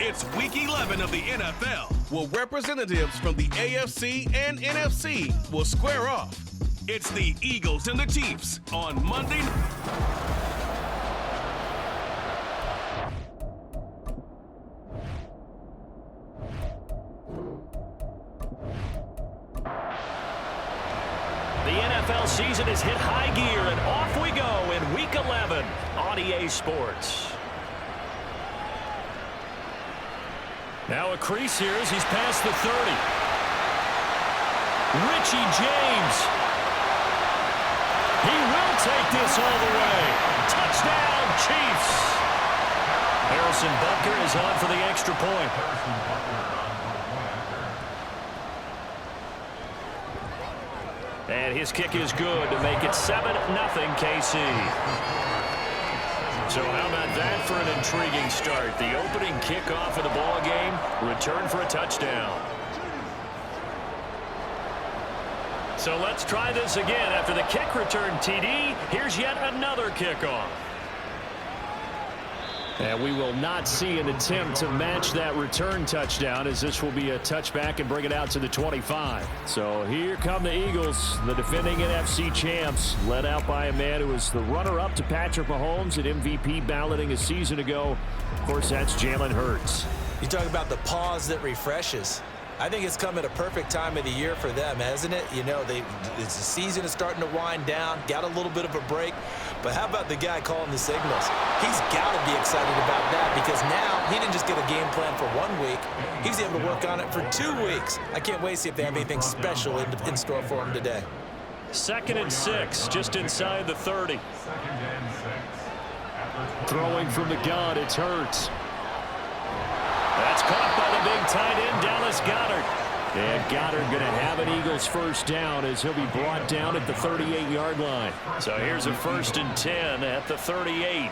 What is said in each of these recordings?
It's Week 11 of the NFL, where representatives from the AFC and NFC will square off. It's the Eagles and the Chiefs on Monday. The NFL season has hit high gear, and off we go in Week 11 on EA Sports. Now a crease here as he's past the 30. Richie James. He will take this all the way. Touchdown, Chiefs. Harrison Butker is on for the extra point. And his kick is good to make it 7-0 KC. So how about that for an intriguing start? The opening kickoff of the ball game, return for a touchdown. So let's try this again. After the kick return TD, here's yet another kickoff. And we will not see an attempt to match that return touchdown, as this will be a touchback and bring it out to the 25. So here come the Eagles, the defending NFC champs, led out by a man who was the runner-up to Patrick Mahomes at MVP balloting a season ago. Of course, that's Jalen Hurts. You talk about the pause that refreshes. I think it's come at a perfect time of the year for them, hasn't it? You know, the season is starting to wind down, got a little bit of a break. But how about the guy calling the signals? He's got to be excited about that, because now he didn't just get a game plan for 1 week. He's able to work on it for 2 weeks. I can't wait to see if they have anything special in store for him today. 2nd and 6, just inside the 30. Throwing from the gun, it's Hurts. That's caught by the big tight end, Dallas Goedert. And Goddard going to have an Eagles first down as he'll be brought down at the 38-yard line. So here's a 1st and 10 at the 38.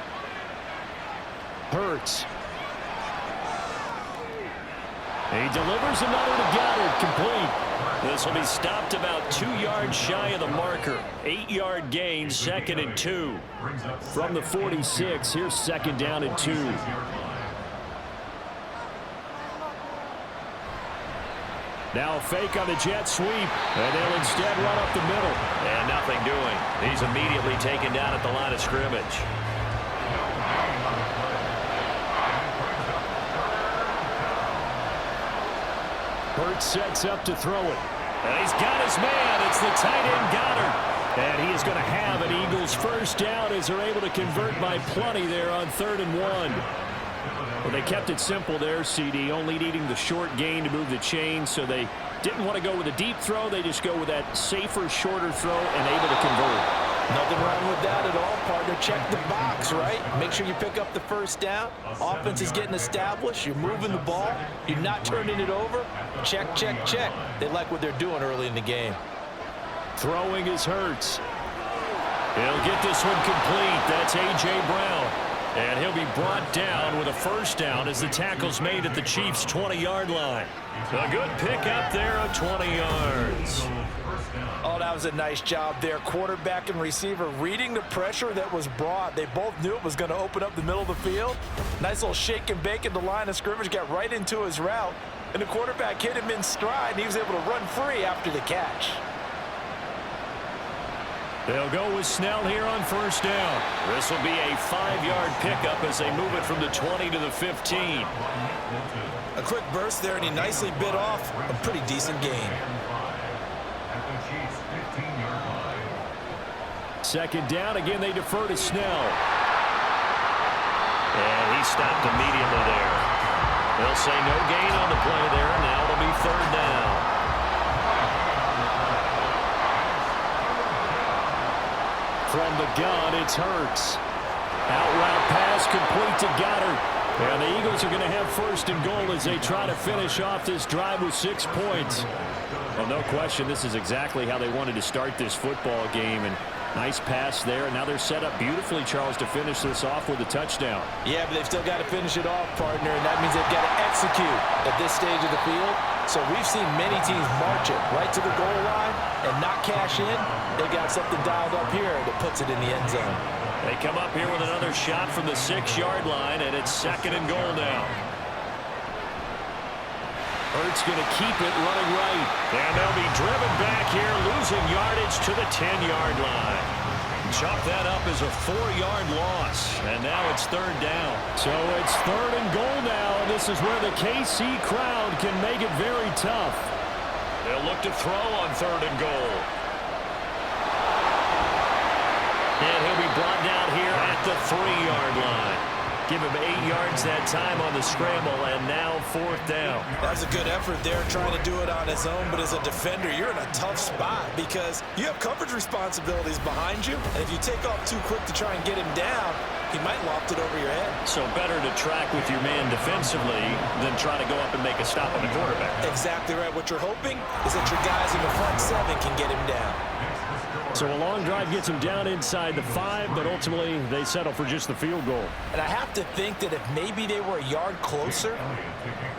Hurts. He delivers another to Goddard, complete. This will be stopped about 2 yards shy of the marker. 8-yard gain, 2nd and 2. From the 46, here's 2nd down and 2. Now a fake on the jet sweep, and they'll instead run up the middle. And nothing doing. He's immediately taken down at the line of scrimmage. Hurts sets up to throw it. And he's got his man. It's the tight end Goddard. And he is going to have an Eagles first down as they're able to convert by plenty there on 3rd and 1. Well, they kept it simple there, CD, only needing the short gain to move the chain, so they didn't want to go with a deep throw. They just go with that safer, shorter throw and able to convert. Nothing wrong with that at all, partner. Check the box, right? Make sure you pick up the first down. Offense is getting established. You're moving the ball. You're not turning it over. Check, check, check. They like what they're doing early in the game. Throwing is Hurts. He'll get this one complete. That's A.J. Brown. And he'll be brought down with a first down as the tackle's made at the Chiefs' 20-yard line. A good pick up there of 20 yards. Oh, that was a nice job there. Quarterback and receiver reading the pressure that was brought. They both knew it was going to open up the middle of the field. Nice little shake and bake at the line of scrimmage, got right into his route. And the quarterback hit him in stride, and he was able to run free after the catch. They'll go with Snell here on first down. This will be a 5-yard pickup as they move it from the 20 to the 15. A quick burst there, and he nicely bit off a pretty decent gain. 2nd down. Again, they defer to Snell. And he stopped immediately there. They'll say no gain on the play there. Now it'll be 3rd down. From the gun, it's Hurts. Out route pass complete to Goddard. And the Eagles are going to have 1st and goal as they try to finish off this drive with 6 points. Well, no question, this is exactly how they wanted to start this football game. And nice pass there. And now they're set up beautifully, Charles, to finish this off with a touchdown. Yeah, but they've still got to finish it off, partner. And that means they've got to execute at this stage of the field. So we've seen many teams march it right to the goal line and not cash in. They got something dialed up here that puts it in the end zone. They come up here with another shot from the 6-yard line, and it's 2nd and goal now. Hurts going to keep it running right. And they'll be driven back here, losing yardage to the 10-yard line. Chalk that up as a 4-yard loss. And now it's third down. So it's third and goal now. And this is where the KC crowd can make it very tough. They'll look to throw on third and goal. And he'll be brought down here at the 3-yard line. Give him 8 yards that time on the scramble, and now fourth down. That was a good effort there, trying to do it on his own, but as a defender, you're in a tough spot because you have coverage responsibilities behind you, and if you take off too quick to try and get him down, he might loft it over your head. So better to track with your man defensively than try to go up and make a stop on the quarterback. Exactly right. What you're hoping is that your guys in the front 7 can get him down. So a long drive gets him down inside the 5, but ultimately they settle for just the field goal. And I have to think that if maybe they were a yard closer,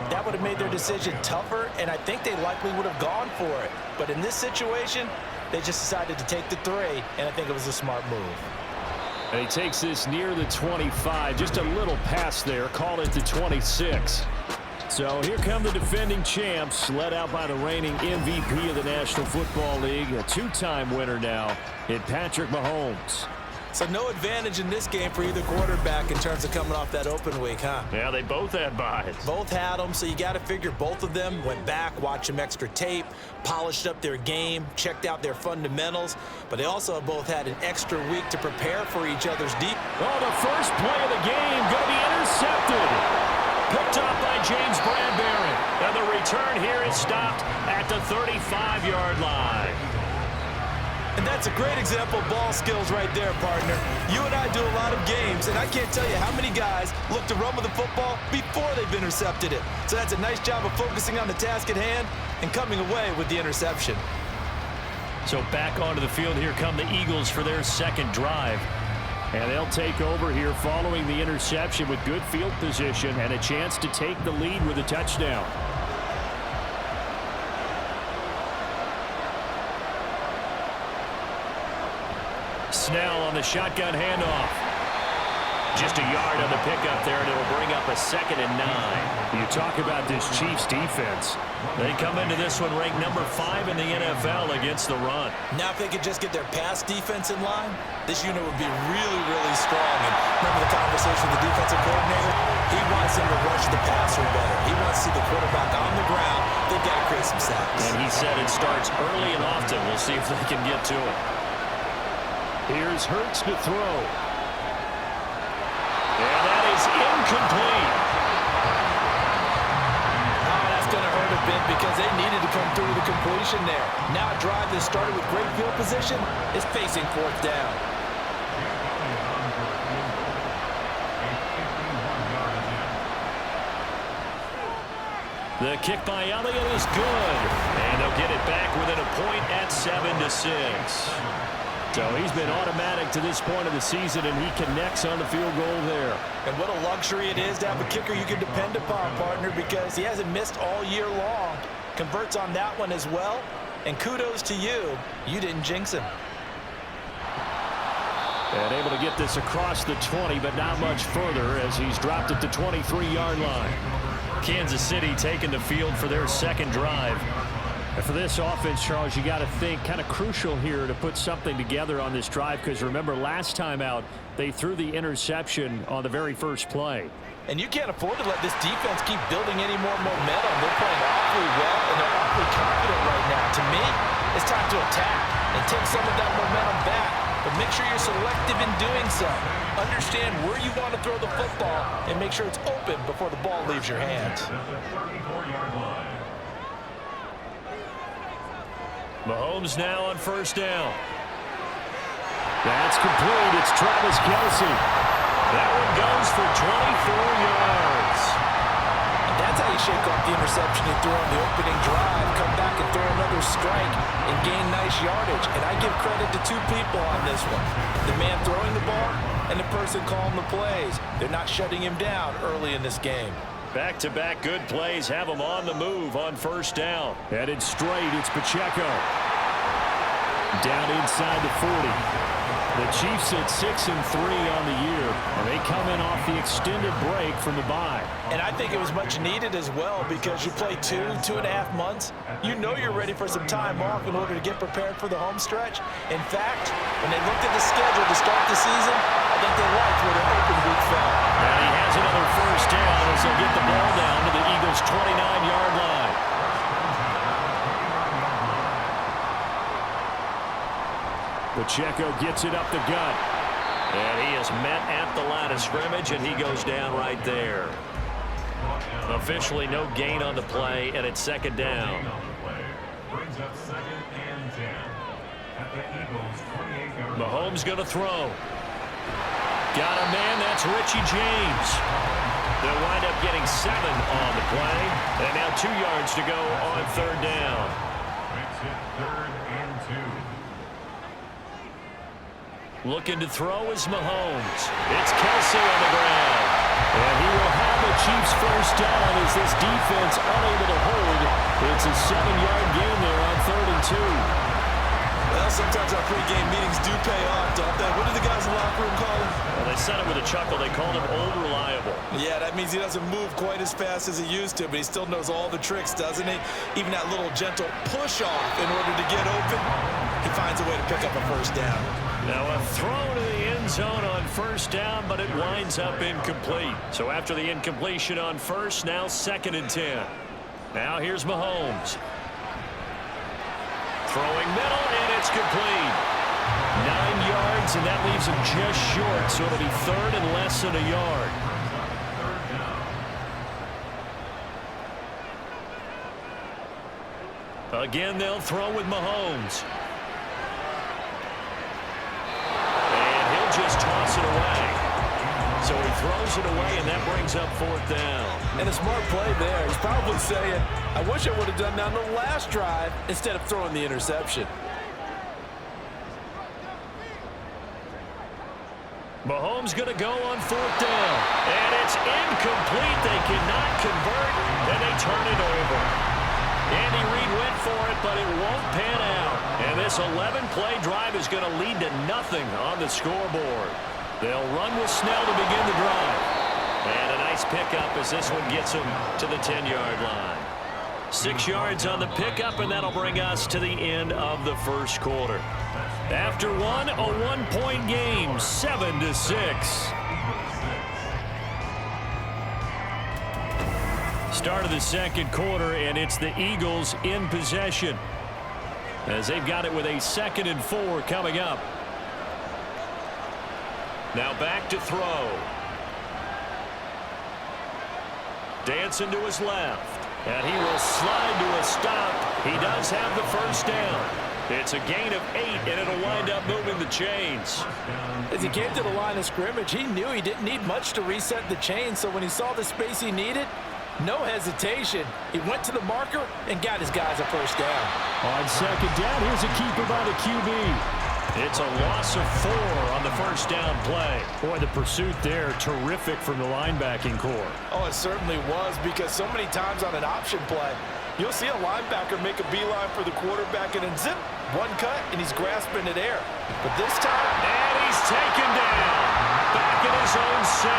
that would have made their decision tougher, and I think they likely would have gone for it. But in this situation, they just decided to take the 3, and I think it was a smart move. And he takes this near the 25, just a little pass there, call it the 26. So here come the defending champs, led out by the reigning MVP of the National Football League, a 2-time winner now in Patrick Mahomes. So no advantage in this game for either quarterback in terms of coming off that open week, huh? Yeah, they both had buys. Both had them, so you got to figure both of them went back, watched some extra tape, polished up their game, checked out their fundamentals, but they also both had an extra week to prepare for each other's deep. Oh, the first play of the game going to be intercepted. Picked up by James Bradbury. And the return here is stopped at the 35-yard line. And that's a great example of ball skills right there, partner. You and I do a lot of games, and I can't tell you how many guys look to run with the football before they've intercepted it. So that's a nice job of focusing on the task at hand and coming away with the interception. So back onto the field, here come the Eagles for their second drive. And they'll take over here following the interception with good field position and a chance to take the lead with a touchdown. Snell on the shotgun handoff. Just a yard on the pickup there, and it'll bring up a 2nd and 9. You talk about this Chiefs defense. They come into this one ranked number 5 in the NFL against the run. Now if they could just get their pass defense in line, this unit would be really, really strong. And remember the conversation with the defensive coordinator? He wants them to rush the passer better. He wants to see the quarterback on the ground. They've got to create some sacks. And he said it starts early and often. We'll see if they can get to it. Here's Hurts to throw. And that is incomplete. Oh, that's going to hurt a bit because they needed to come through with a completion there. Now a drive that started with great field position is facing fourth down. The kick by Elliott is good. And they'll get it back within a point at 7-6. So he's been automatic to this point of the season, and he connects on the field goal there. And what a luxury it is to have a kicker you can depend upon, partner, because he hasn't missed all year long. Converts on that one as well. And kudos to you. You didn't jinx him. And able to get this across the 20, but not much further as he's dropped at the 23-yard line. Kansas City taking the field for their second drive. And for this offense, Charles, you got to think kind of crucial here to put something together on this drive, because remember last time out they threw the interception on the very first play. And you can't afford to let this defense keep building any more momentum. They're playing awfully well, and they're awfully confident right now. To me, it's time to attack and take some of that momentum back. But make sure you're selective in doing so. Understand where you want to throw the football and make sure it's open before the ball leaves your hands. Mahomes now on first down. That's complete. It's Travis Kelce. That one goes for 24 yards. And that's how you shake off the interception you threw on the opening drive, come back and throw another strike and gain nice yardage. And I give credit to two people on this one. The man throwing the ball and the person calling the plays. They're not shutting him down early in this game. Back-to-back good plays have him on the move on first down. Headed straight, it's Pacheco. Down inside the 40. The Chiefs at 6-3 on the year, and they come in off the extended break from the bye. And I think it was much needed as well because you play 2.5 months. You know you're ready for some time off in order to get prepared for the home stretch. In fact, when they looked at the schedule to start the season, I think they liked where their open week fell. And he has another first down as they'll get the ball down to the Eagles' 29-yard line. Pacheco gets it up the gut. And he is met at the line of scrimmage, and he goes down right there. Officially no gain on the play, and it's second down. Mahomes going to throw. Got a man, that's Richie James. They'll wind up getting 7 on the play. And now 2 yards to go on third down. Looking to throw is Mahomes. It's Kelsey on the ground. And he will have a Chiefs first down as this defense unable to hold. It's a 7-yard gain there on 3rd and 2. Well, sometimes our pregame meetings do pay off, don't they? What do the guys in the locker room call him? Well, they said it with a chuckle. They called him old reliable. Yeah, that means he doesn't move quite as fast as he used to, but he still knows all the tricks, doesn't he? Even that little gentle push-off in order to get open, he finds a way to pick up a first down. Now a throw to the end zone on first down, but it winds up incomplete. So after the incompletion on first, now 2nd and 10. Now here's Mahomes. Throwing middle, and it's complete. 9 yards, and that leaves him just short, so it'll be 3rd and less than a yard. Again, they'll throw with Mahomes. Just toss it away. So he throws it away, and that brings up 4th down. And a smart play there. He's probably saying, I wish I would have done that on the last drive instead of throwing the interception. Mahomes going to go on 4th down. And it's incomplete. They cannot convert, and they turn it over. Andy Reid went for it, but it won't pan out. And this 11-play drive is going to lead to nothing on the scoreboard. They'll run with Snell to begin the drive. And a nice pickup as this one gets them to the 10-yard line. 6 yards on the pickup, and that'll bring us to the end of the first quarter. After one, a 1-point game, 7-6. Start of the second quarter, and it's the Eagles in possession as they've got it with a 2nd and 4 coming up. Now back to throw. Dancing to his left, and he will slide to a stop. He does have the first down. It's a gain of 8, and it'll wind up moving the chains. As he came to the line of scrimmage, he knew he didn't need much to reset the chain, so when he saw the space he needed, no hesitation. He went to the marker and got his guys a first down. On second down, here's a keeper by the QB. It's a loss of 4 on the first down play. Boy, the pursuit there, terrific from the linebacking core. Oh, it certainly was, because so many times on an option play, you'll see a linebacker make a beeline for the quarterback and then zip, one cut, and he's grasping at air. But this time, and he's taken down. Back at his own 7.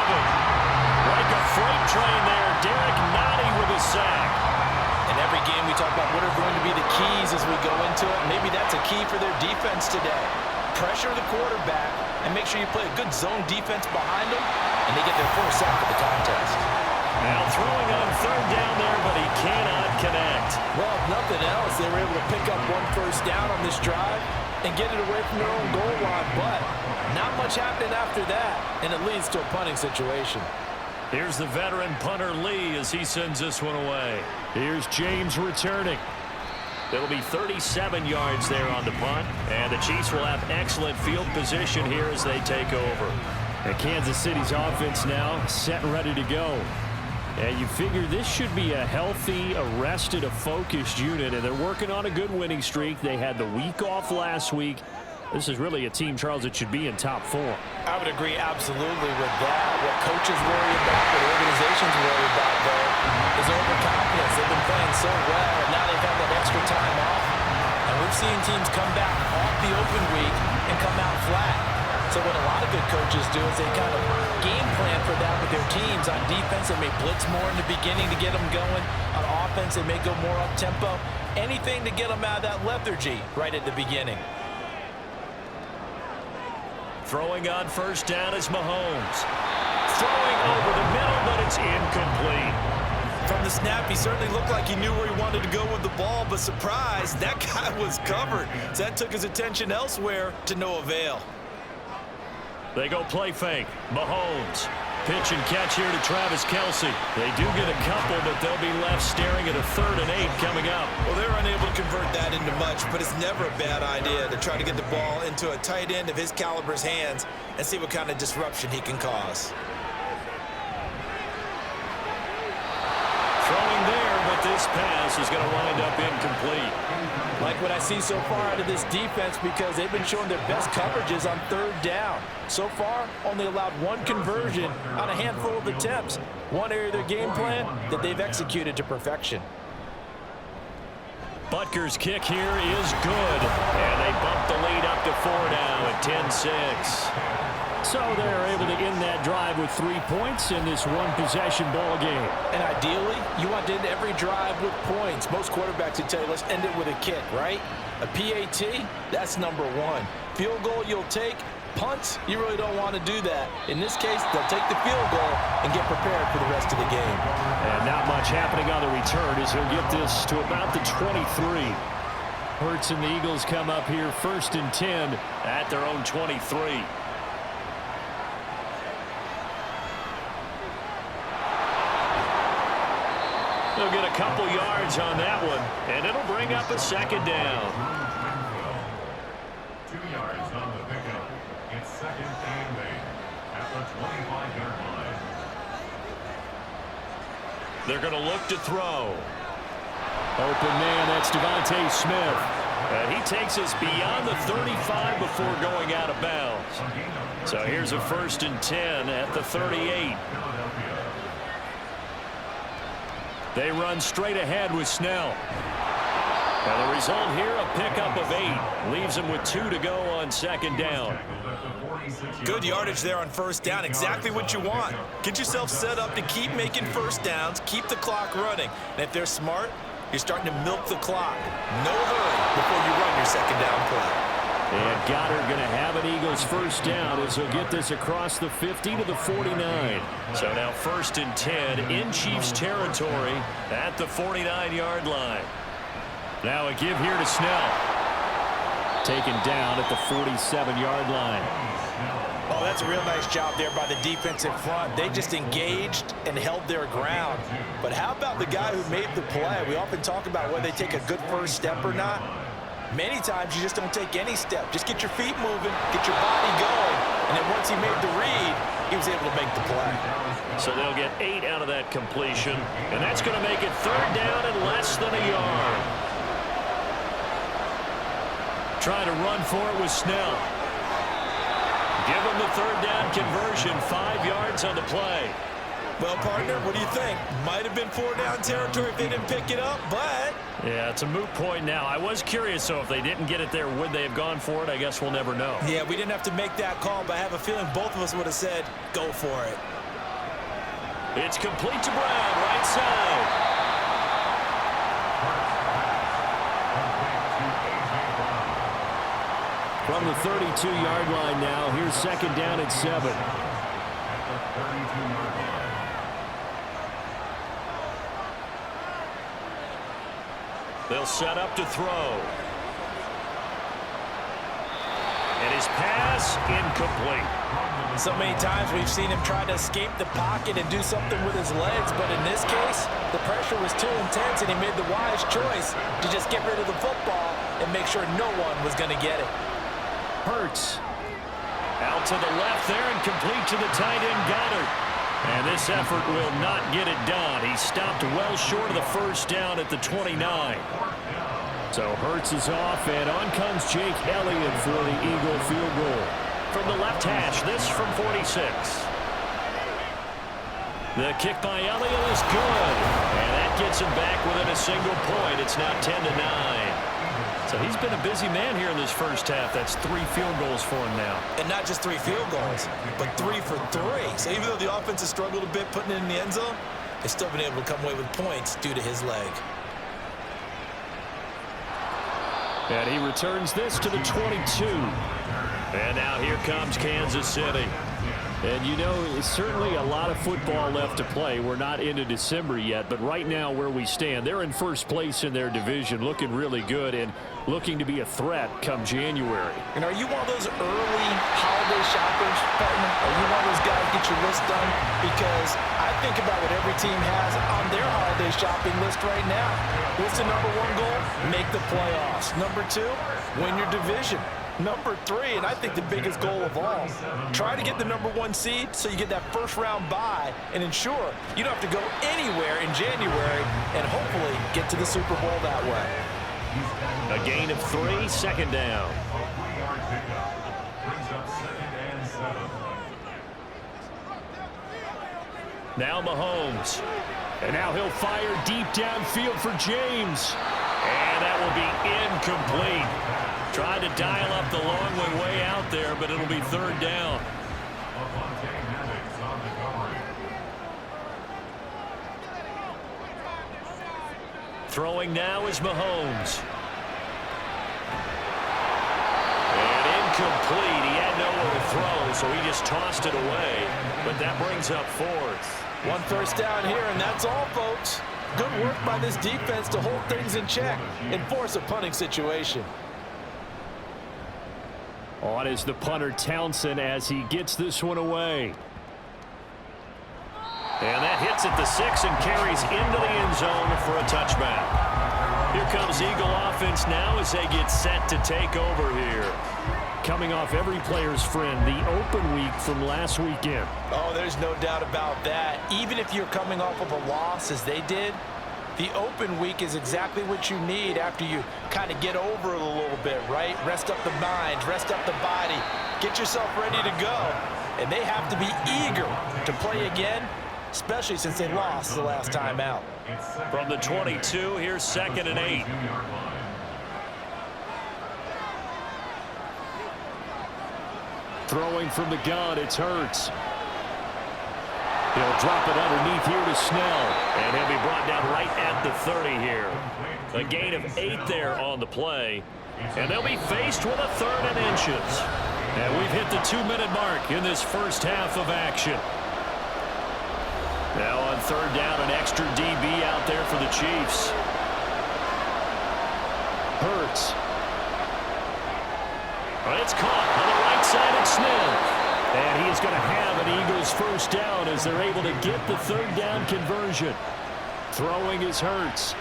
Like a freight train there, Derek Nottie with a sack. In every game we talk about what are going to be the keys as we go into it. Maybe that's a key for their defense today. Pressure the quarterback and make sure you play a good zone defense behind them, and they get their first sack of the contest. Now throwing on 3rd down there, but he cannot connect. Well, if nothing else, they were able to pick up 1 first down on this drive and get it away from their own goal line, but not much happening after that, and it leads to a punting situation. Here's the veteran punter Lee as he sends this one away. Here's James returning. It'll be 37 yards there on the punt, and the Chiefs will have excellent field position here as they take over. And Kansas City's offense now set and ready to go. And you figure this should be a healthy, a rested, a focused unit, and they're working on a good winning streak. They had the week off last week. This is really a team, Charles, that should be in top 4. I would agree absolutely with that. What coaches worry about, what organizations worry about, though, is overconfidence. They've been playing so well, and now they've had that extra time off. And we've seen teams come back off the open week and come out flat. So what a lot of good coaches do is they kind of game plan for that with their teams. On defense, they may blitz more in the beginning to get them going. On offense, they may go more up-tempo. Anything to get them out of that lethargy right at the beginning. Throwing on first down is Mahomes. Throwing over the middle, but it's incomplete. From the snap, he certainly looked like he knew where he wanted to go with the ball, but surprise, that guy was covered. So that took his attention elsewhere to no avail. They go play fake. Mahomes. Pitch and catch here to Travis Kelce. They do get a couple, but they'll be left staring at a 3rd and 8 coming up. Well, they're unable to convert that into much, but it's never a bad idea to try to get the ball into a tight end of his caliber's hands and see what kind of disruption he can cause. Throwing there, but this pass is going to wind up incomplete. Like what I see so far out of this defense because they've been showing their best coverages on 3rd down. So far, only allowed 1 conversion on a handful of attempts. One area of their game plan that they've executed to perfection. Butker's kick here is good, and they bump the lead up to 4 now at 10-6. So they're able to end that drive with 3 points in this one-possession ball game. And ideally, you want to end every drive with points. Most quarterbacks would tell you, let's end it with a kick, right? A PAT, that's number 1. Field goal you'll take. Punts, you really don't want to do that. In this case, they'll take the field goal and get prepared for the rest of the game. And not much happening on the return as he'll get this to about the 23. Hurts and the Eagles come up here 1st and 10 at their own 23. They'll get a couple yards on that one, and it'll bring up a 2nd down. 2 yards on the pickup. It's 2nd and 8 at the 25-yard line. They're going to look to throw. Open man, that's Devontae Smith. And he takes us beyond the 35 before going out of bounds. So here's a 1st and 10 at the 38. They run straight ahead with Snell. And the result here, a pickup of 8. Leaves them with 2 to go on 2nd down. Good yardage there on 1st down. Exactly what you want. Get yourself set up to keep making 1st downs, keep the clock running. And if they're smart, you're starting to milk the clock. No hurry before you run your 2nd down play. And Goddard going to have an Eagles 1st down as he'll get this across the 50 to the 49. So now 1st and 10 in Chiefs territory at the 49-yard line. Now a give here to Snell. Taken down at the 47-yard line. Oh, that's a real nice job there by the defensive front. They just engaged and held their ground. But how about the guy who made the play? We often talk about whether they take a good first step or not. Many times you just don't take any step. Just get your feet moving, get your body going, and then once he made the read, he was able to make the play. So they'll get 8 out of that completion, and that's going to make it 3rd down and less than a yard. Trying to run for it with Snell. Give him the 3rd down conversion, 5 yards on the play. Well, partner, what do you think? Might have been 4 down territory if they didn't pick it up, but... Yeah, it's a moot point now. I was curious, so if they didn't get it there, would they have gone for it? I guess we'll never know. Yeah, we didn't have to make that call, but I have a feeling both of us would have said, go for it. It's complete to Brown, right side. From the 32-yard line now, here's 2nd down and 7. They'll set up to throw. And his pass incomplete. So many times we've seen him try to escape the pocket and do something with his legs, but in this case, the pressure was too intense and he made the wise choice to just get rid of the football and make sure no one was going to get it. Hurts. Out to the left there and complete to the tight end Goddard. And this effort will not get it done. He stopped well short of the 1st down at the 29. So Hurts is off, and on comes Jake Elliott for the Eagle field goal. From the left hash, this from 46. The kick by Elliott is good. And that gets him back within a single point. It's now 10-9. So he's been a busy man here in this first half. That's 3 field goals for him now. And not just 3 field goals, but 3 for 3. So even though the offense has struggled a bit putting it in the end zone, they've still been able to come away with points due to his leg. And he returns this to the 22. And now here comes Kansas City. And, you know, it's certainly a lot of football left to play. We're not into December yet, but right now where we stand, they're in first place in their division, looking really good and looking to be a threat come January. And are you one of those early holiday shoppers, partner? Are you one of those guys get your list done? Because I think about what every team has on their holiday shopping list right now. What's the number 1 goal? Make the playoffs. Number 2, win your division. Number 3, and I think the biggest goal of all, try to get the number 1 seed so you get that first round bye and ensure you don't have to go anywhere in January and hopefully get to the Super Bowl that way. A gain of 3, second down. Now Mahomes. And now he'll fire deep downfield for James. And that will be incomplete. Tried to dial up the long way out there, but it'll be third down. Throwing now is Mahomes. And incomplete. He had nowhere to throw, so he just tossed it away. But that brings up 4th. 1 first down here, and that's all, folks. Good work by this defense to hold things in check and force a punting situation. On is the punter Townsend as he gets this one away. And that hits at the 6 and carries into the end zone for a touchback. Here comes Eagle offense now as they get set to take over here. Coming off every player's friend, the open week from last weekend. Oh, there's no doubt about that. Even if you're coming off of a loss as they did, the open week is exactly what you need after you kind of get over it a little bit, right? Rest up the mind, rest up the body, get yourself ready to go. And they have to be eager to play again, especially since they lost the last time out. From the 22, here's 2nd and 8. Throwing from the gun, it's Hurts. He'll drop it underneath here to Snell. And he'll be brought down right at the 30 here. A gain of 8 there on the play. And they'll be faced with a 3rd and inches. And we've hit the 2-minute mark in this first half of action. Now on 3rd down, an extra DB out there for the Chiefs. Hurts. Well, it's caught on the right side of Smith. And he is going to have an Eagles first down as they're able to get the 3rd down conversion. Throwing is Hurts.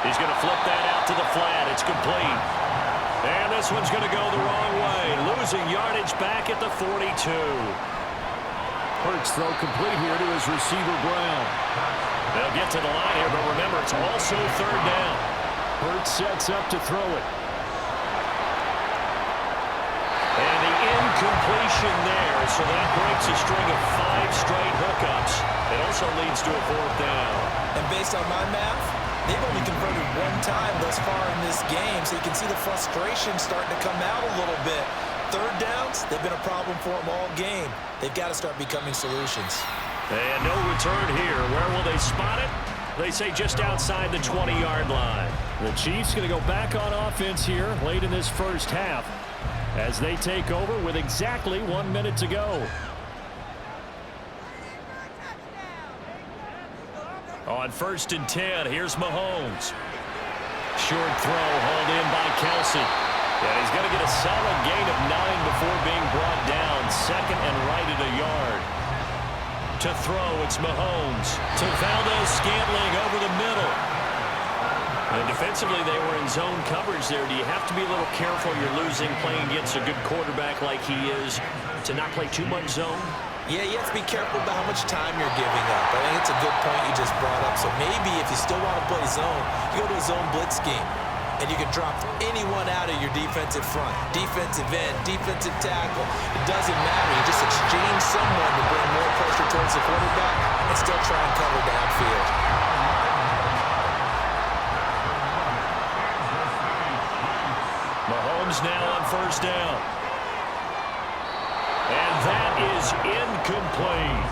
He's going to flip that out to the flat. It's complete. And this one's going to go the wrong way. Losing yardage back at the 42. Hurts throw complete here to his receiver Brown. They'll get to the line here, but remember, it's also 3rd down. Hurts sets up to throw it. And the incompletion there, so that breaks a string of 5 straight hookups. It also leads to a 4th down. And based on my math, they've only converted 1 time thus far in this game, so you can see the frustration starting to come out a little bit. 3rd downs, they've been a problem for them all game. They've got to start becoming solutions. And no return here. Where will they spot it? They say just outside the 20-yard line. The Chiefs going to go back on offense here late in this first half as they take over with exactly 1 minute to go. On 1st and 10, here's Mahomes. Short throw hauled in by Kelsey. And he's going to get a solid gain of 9 before being brought down. 2nd and right at a yard. To throw, it's Mahomes. To Valdez-Scantling over the middle. And defensively, they were in zone coverage there. Do you have to be a little careful? You're losing playing against a good quarterback like he is to not play too much zone? Yeah, you have to be careful about how much time you're giving up. I think it's a good point you just brought up. So maybe if you still want to play zone, you go to a zone blitz scheme. And you can drop anyone out of your defensive front. Defensive end, defensive tackle. It doesn't matter. You just exchange someone to bring more pressure towards the quarterback and still try and cover downfield. Eagles now on first down. And that is incomplete.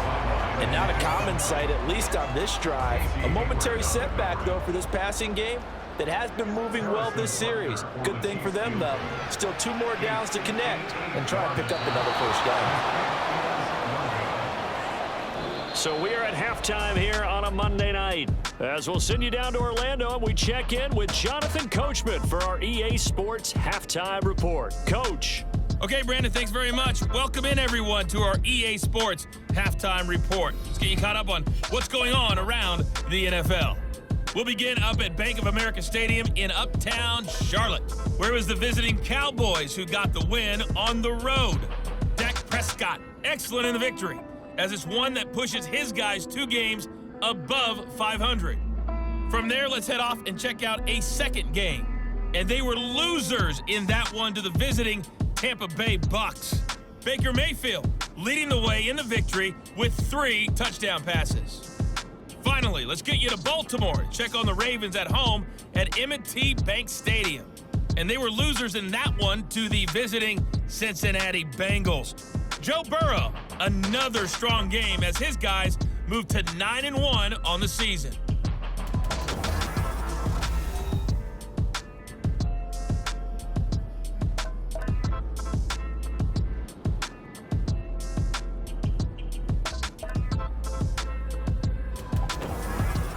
And not a common sight, at least on this drive. A momentary setback, though, for this passing game that has been moving well this series. Good thing for them, though. Still 2 more downs to connect and try and pick up another first down. So we are at halftime here on a Monday night. As we'll send you down to Orlando, and we check in with Jonathan Coachman for our EA Sports Halftime Report. Coach. Okay, Brandon, thanks very much. Welcome in, everyone, to our EA Sports Halftime Report. Let's get you caught up on what's going on around the NFL. We'll begin up at Bank of America Stadium in Uptown Charlotte, where it was the visiting Cowboys who got the win on the road. Dak Prescott, excellent in the victory, as it's one that pushes his guys 2 games above 500. From there, let's head off and check out a second game. And they were losers in that one to the visiting Tampa Bay Bucks. Baker Mayfield leading the way in the victory with 3 touchdown passes. Finally, let's get you to Baltimore and check on the Ravens at home at M&T Bank Stadium. And they were losers in that one to the visiting Cincinnati Bengals. Joe Burrow, another strong game as his guys moved to 9-1 on the season.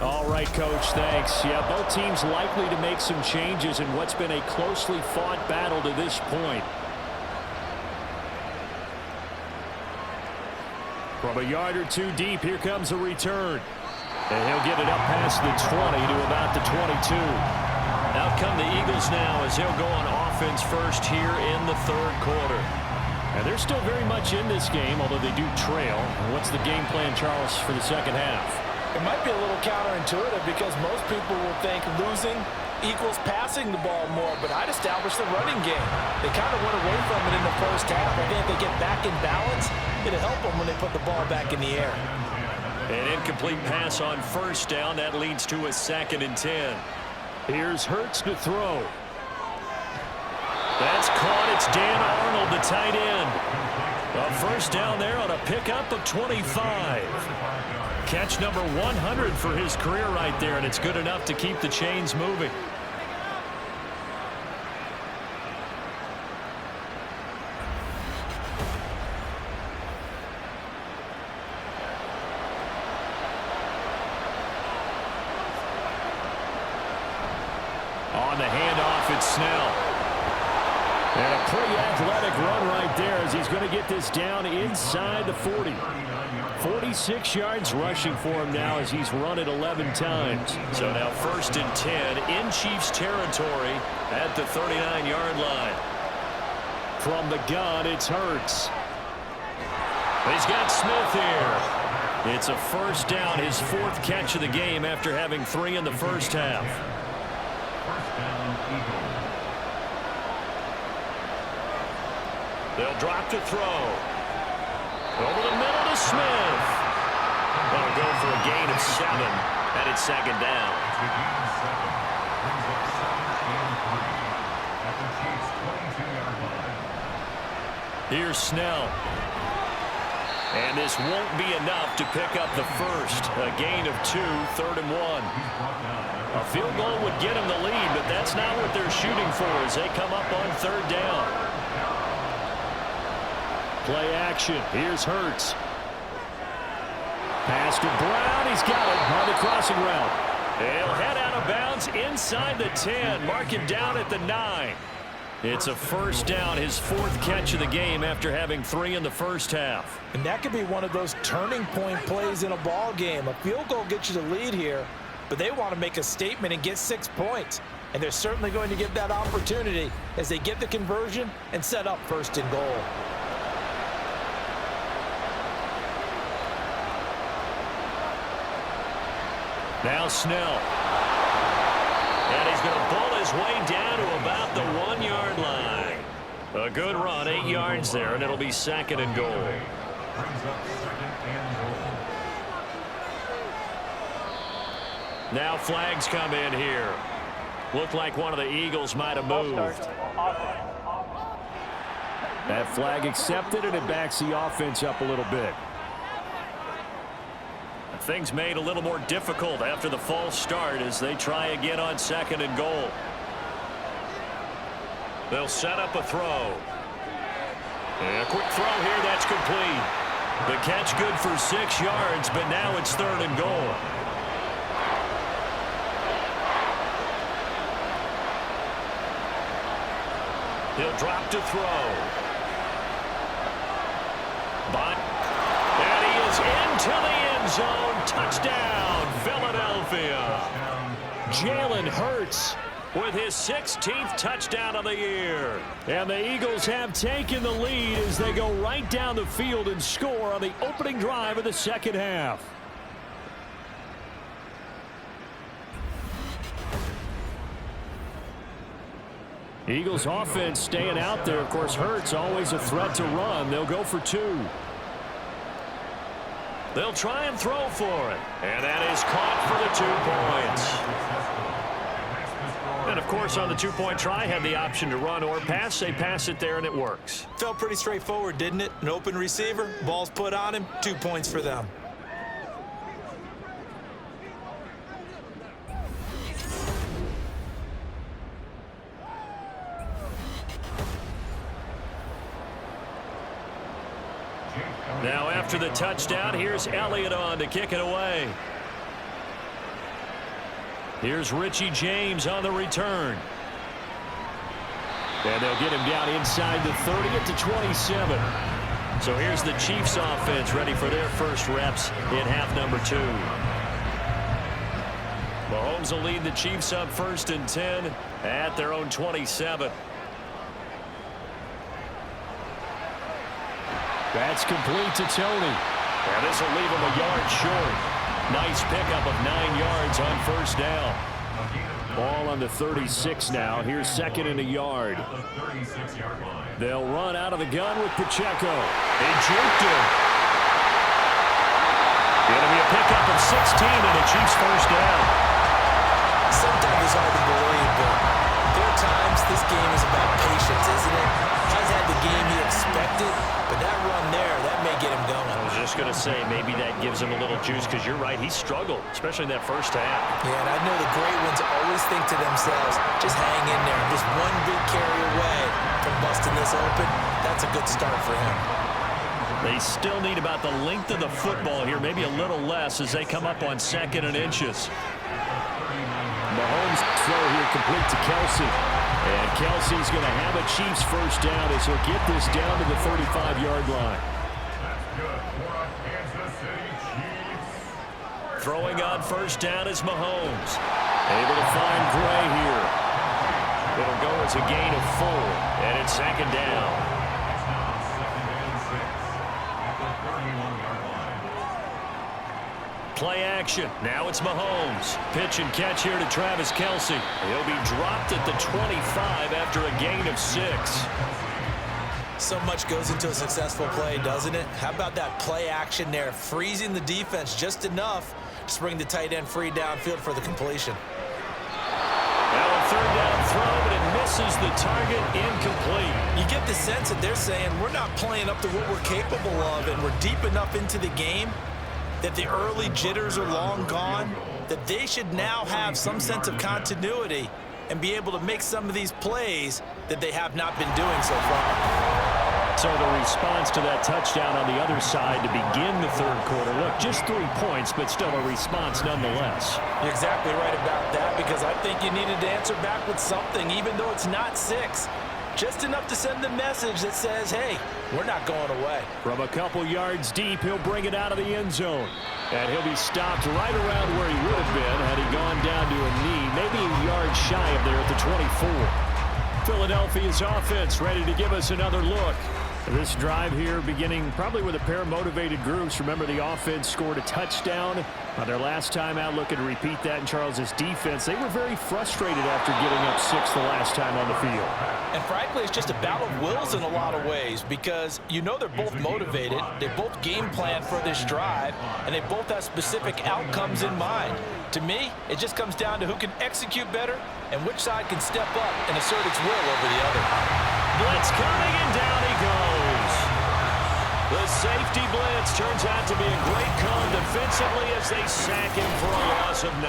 All right, Coach, thanks. Yeah, both teams likely to make some changes in what's been a closely fought battle to this point. From a yard or 2 deep, here comes a return. And he'll get it up past the 20 to about the 22. Out come the Eagles now as he'll go on offense first here in the 3rd quarter. And they're still very much in this game, although they do trail. And what's the game plan, Charles, for the second half? It might be a little counterintuitive because most people will think losing equals passing the ball more, but I'd establish the running game. They kind of went away from it in the first half. I think if they get back in balance, it'll help them when they put the ball back in the air. An incomplete pass on first down. That leads to a 2nd and 10. Here's Hurts to throw. That's caught. It's Dan Arnold, the tight end. A first down there on a pickup of 25. Catch number 100 for his career right there, and it's good enough to keep the chains moving. On the handoff, it's Snell. And a pretty athletic run right there as he's going to get this down inside the 40. 46 yards rushing for him now as he's run it 11 times. So now 1st and 10 in Chiefs territory at the 39-yard line. From the gun, it's Hurts. He's got Smith here. It's a first down, his 4th catch of the game after having 3 in the first half. They'll drop to throw. Over the middle to Smith. They'll go for a gain of 7, and it's 2nd down. Here's Snell. And this won't be enough to pick up the first. A gain of 2, 3rd and 1. A field goal would get them the lead, but that's not what they're shooting for as they come up on 3rd down. Play action. Here's Hurts. Pass to Brown. He's got it on the crossing route. He'll head out of bounds inside the 10. Mark him down at the 9. It's a first down, his 4th catch of the game after having 3 in the first half. And that could be one of those turning point plays in a ball game. A field goal gets you the lead here, but they want to make a statement and get 6 points. And they're certainly going to get that opportunity as they get the conversion and set up 1st and goal. Now Snell. And he's going to pull his way down to about the 1-yard line. A good run, 8 yards there, and it'll be 2nd and goal. Now flags come in here. Looked like one of the Eagles might have moved. That flag accepted, and it backs the offense up a little bit. Things made a little more difficult after the false start as they try again on 2nd and goal. They'll set up a throw. And a quick throw here, that's complete. The catch good for 6 yards, but now it's 3rd and goal. He'll drop to throw. And he is into the end zone. Touchdown, Philadelphia. Jalen Hurts With his 16th touchdown of the year. And the Eagles have taken the lead as they go right down the field and score on the opening drive of the second half. Eagles offense staying out there. Of course, Hurts always a threat to run. They'll go for 2. They'll try and throw for it. And that is caught for the 2 points. And, of course, on the 2-point try, had the option to run or pass. They pass it there, and it works. Felt pretty straightforward, didn't it? An open receiver, ball's put on him, 2 points for them. Now after the touchdown, here's Elliott on to kick it away. Here's Richie James on the return. And they'll get him down inside the 30 at the 27. So here's the Chiefs offense ready for their first reps in half number 2. Mahomes will lead the Chiefs up 1st and 10 at their own 27. That's complete to Tony. And this will leave him a yard short. Nice pickup of 9 yards on 1st down. Ball on the 36 now. Here's 2nd and a yard. They'll run out of the gun with Pacheco. They juked him. It'll be a pickup of 16 and a Chiefs first down. Sometimes it's hard to believe, but there are times this game is about patience, isn't it? Has had the game he expected, but that run there, that may get him going. I was just going to say, maybe that gives him a little juice, because you're right, he struggled, especially in that first half. Yeah, and I know the great ones always think to themselves, just hang in there. Just one big carry away from busting this open. That's a good start for him. They still need about the length of the football here, maybe a little less as they come up on 2nd and inches. Mahomes throw here complete to Kelsey. And Kelsey's going to have a Chiefs first down as he'll get this down to the 35-yard line. Throwing on 1st down is Mahomes. Able to find Gray here. It'll go as a gain of 4, and it's 2nd down. Play action. Now it's Mahomes. Pitch and catch here to Travis Kelce. He'll be dropped at the 25 after a gain of 6. So much goes into a successful play, doesn't it? How about that play action there, freezing the defense just enough to bring the tight end free downfield for the completion. Now a 3rd down throw, but it misses the target, incomplete. You get the sense that they're saying we're not playing up to what we're capable of, and we're deep enough into the game that the early jitters are long gone, that they should now have some sense of continuity and be able to make some of these plays that they have not been doing so far. So the response to that touchdown on the other side to begin the 3rd quarter. Look, just 3 points, but still a response nonetheless. You're exactly right about that, because I think you needed to answer back with something, even though it's not 6. Just enough to send the message that says, hey, we're not going away. From a couple yards deep, he'll bring it out of the end zone. And he'll be stopped right around where he would have been had he gone down to a knee, maybe a yard shy of there at the 24. Philadelphia's offense ready to give us another look. This drive here beginning probably with a pair of motivated groups. Remember, the offense scored a touchdown on their last time out, looking to repeat that in Charles's defense. They were very frustrated after getting up 6 the last time on the field. And frankly, it's just a battle of wills in a lot of ways, because you know they're both motivated, they both game plan for this drive, and they both have specific outcomes in mind. To me, it just comes down to who can execute better and which side can step up and assert its will over the other. Blitz coming, and down he goes. safety blitz turns out to be a great call defensively as they sack him for a loss of 9.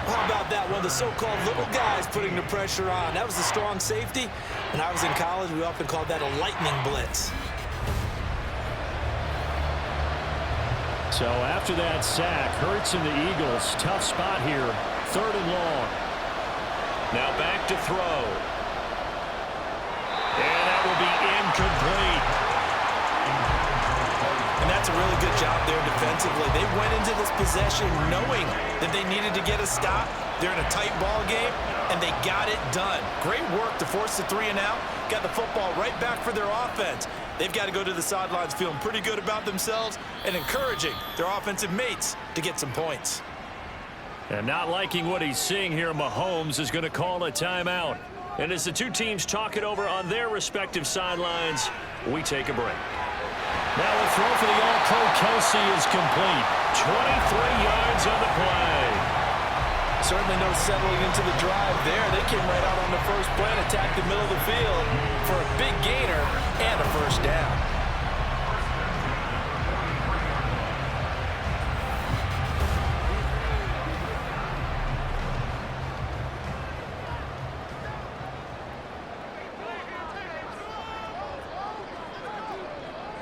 How about that? One of the so-called little guys putting the pressure on. That was a strong safety. When I was in college, we often called that a lightning blitz. So after that sack, Hurts and the Eagles, tough spot here. 3rd and long. Now back to throw. And that will be incomplete. And that's a really good job there defensively. They went into this possession knowing that they needed to get a stop. They're in a tight ball game, and they got it done. Great work to force the 3 and out. Got the football right back for their offense. They've got to go to the sidelines feeling pretty good about themselves and encouraging their offensive mates to get some points. And not liking what he's seeing here, Mahomes is going to call a timeout. And as the two teams talk it over on their respective sidelines, we take a break. Now a throw for the All-Pro Kelsey is complete. 23 yards on the play. Certainly no settling into the drive there. They came right out on the first play and attacked the middle of the field for a big gainer and a first down.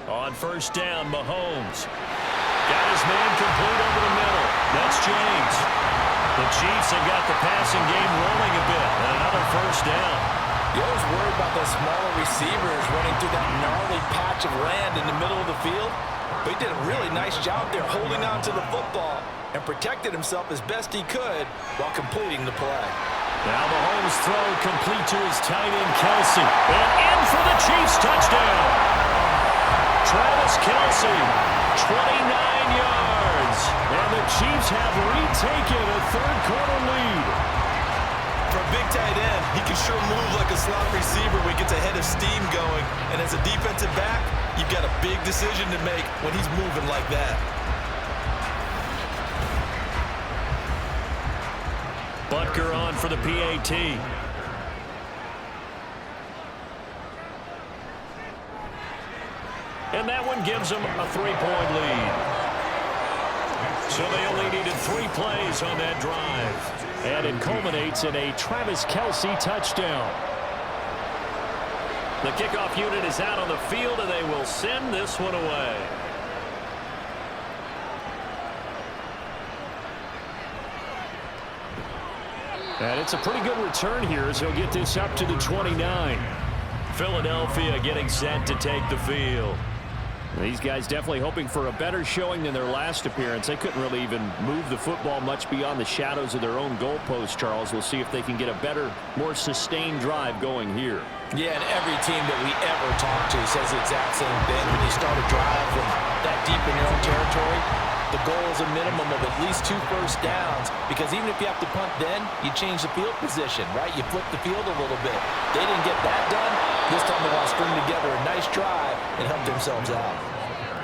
On first down, Mahomes. Got his man complete over the middle. That's James. The Chiefs have got the passing game rolling a bit. And another first down. You always worry about those smaller receivers running through that gnarly patch of land in the middle of the field. But he did a really nice job there holding on to the football and protected himself as best he could while completing the play. Now Mahomes' throw complete to his tight end, Kelsey. And in for the Chiefs touchdown. Travis Kelsey, 29 yards. And the Chiefs have retaken a third-quarter lead. For a big tight end, he can sure move like a slot receiver when he gets a head of steam going. And as a defensive back, you've got a big decision to make when he's moving like that. Butker on for the PAT. And that one gives them a 3-point lead. So they only needed 3 plays on that drive. And it culminates in a Travis Kelsey touchdown. The kickoff unit is out on the field, and they will send this one away. And it's a pretty good return here as he'll get this up to the 29. Philadelphia getting set to take the field. These guys definitely hoping for a better showing than their last appearance. They couldn't really even move the football much beyond the shadows of their own goalpost, Charles. We'll see if they can get a better, more sustained drive going here. Yeah, and every team that we ever talk to says the exact same thing. When you start a drive from that deep in your own territory, the goal is a minimum of at least 2 first downs, because even if you have to punt then, you change the field position, right? You flip the field a little bit. They didn't get that done. This time they want to string together a nice drive and help themselves out.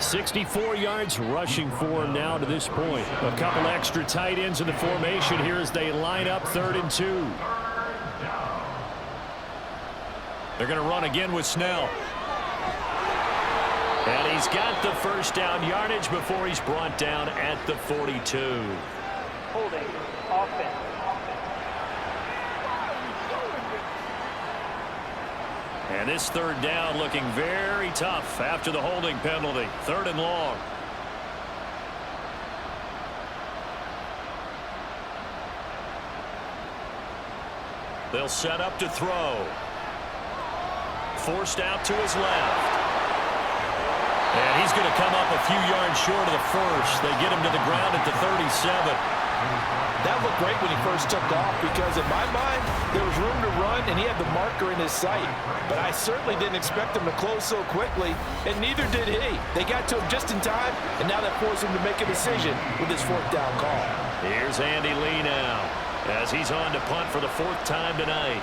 64 yards rushing for him now to this point. A couple extra tight ends in the formation here as they line up 3rd and 2. They're going to run again with Snell. And he's got the first down yardage before he's brought down at the 42. Holding offense. And this 3rd down looking very tough after the holding penalty. 3rd and long. They'll set up to throw. Forced out to his left. And he's going to come up a few yards short of the first. They get him to the ground at the 37. That looked great when he first took off, because in my mind, there was room to run, and he had the marker in his sight. But I certainly didn't expect him to close so quickly, and neither did he. They got to him just in time, and now that forced him to make a decision with his 4th down call. Here's Andy Lee now, as he's on to punt for the 4th time tonight.